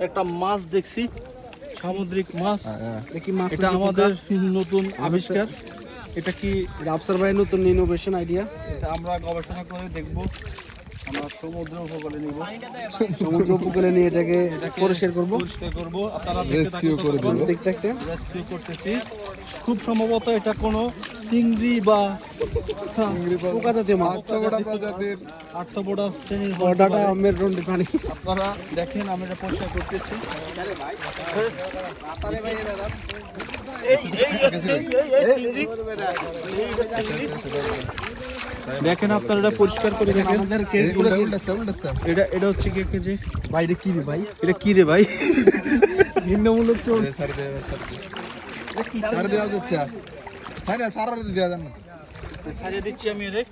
একটা মাছ দেখছি, সামুদ্রিক মাছ। এটা আমাদের নতুন আবিষ্কার। এটা কি আফসার ভাই নতুন ইনোভেশন আইডিয়া? এটা আমরা গবেষণা করে দেখব। আমরা সমুদ্র উপকূলে নিব, সমুদ্র উপকূলে নিয়ে এটাকে পরিষ্কার করব, আপনারা রেস্কিউ করে দেব। দেখতে দেখতে রেস্কিউ করতেছি। খুব সম্ভবত এটা কোনো চিংড়ি বা পোকা জাতীয় মাছ, আর্থবোডা শ্রেণীর ডাটা মেরুদণ্ডী প্রাণী। আপনারা দেখেন আমি এটা পরিষ্কার করতেছি। দেখেন আপনারা এটা পরিষ্কার করে দেখেন। এটা এটা হচ্ছে কি যে বাইরে কি রে ভাই? এটা কি রে ভাই? নিম্নমূলক চোর। ছাড়িয়ে দিচ্ছি আমি রে।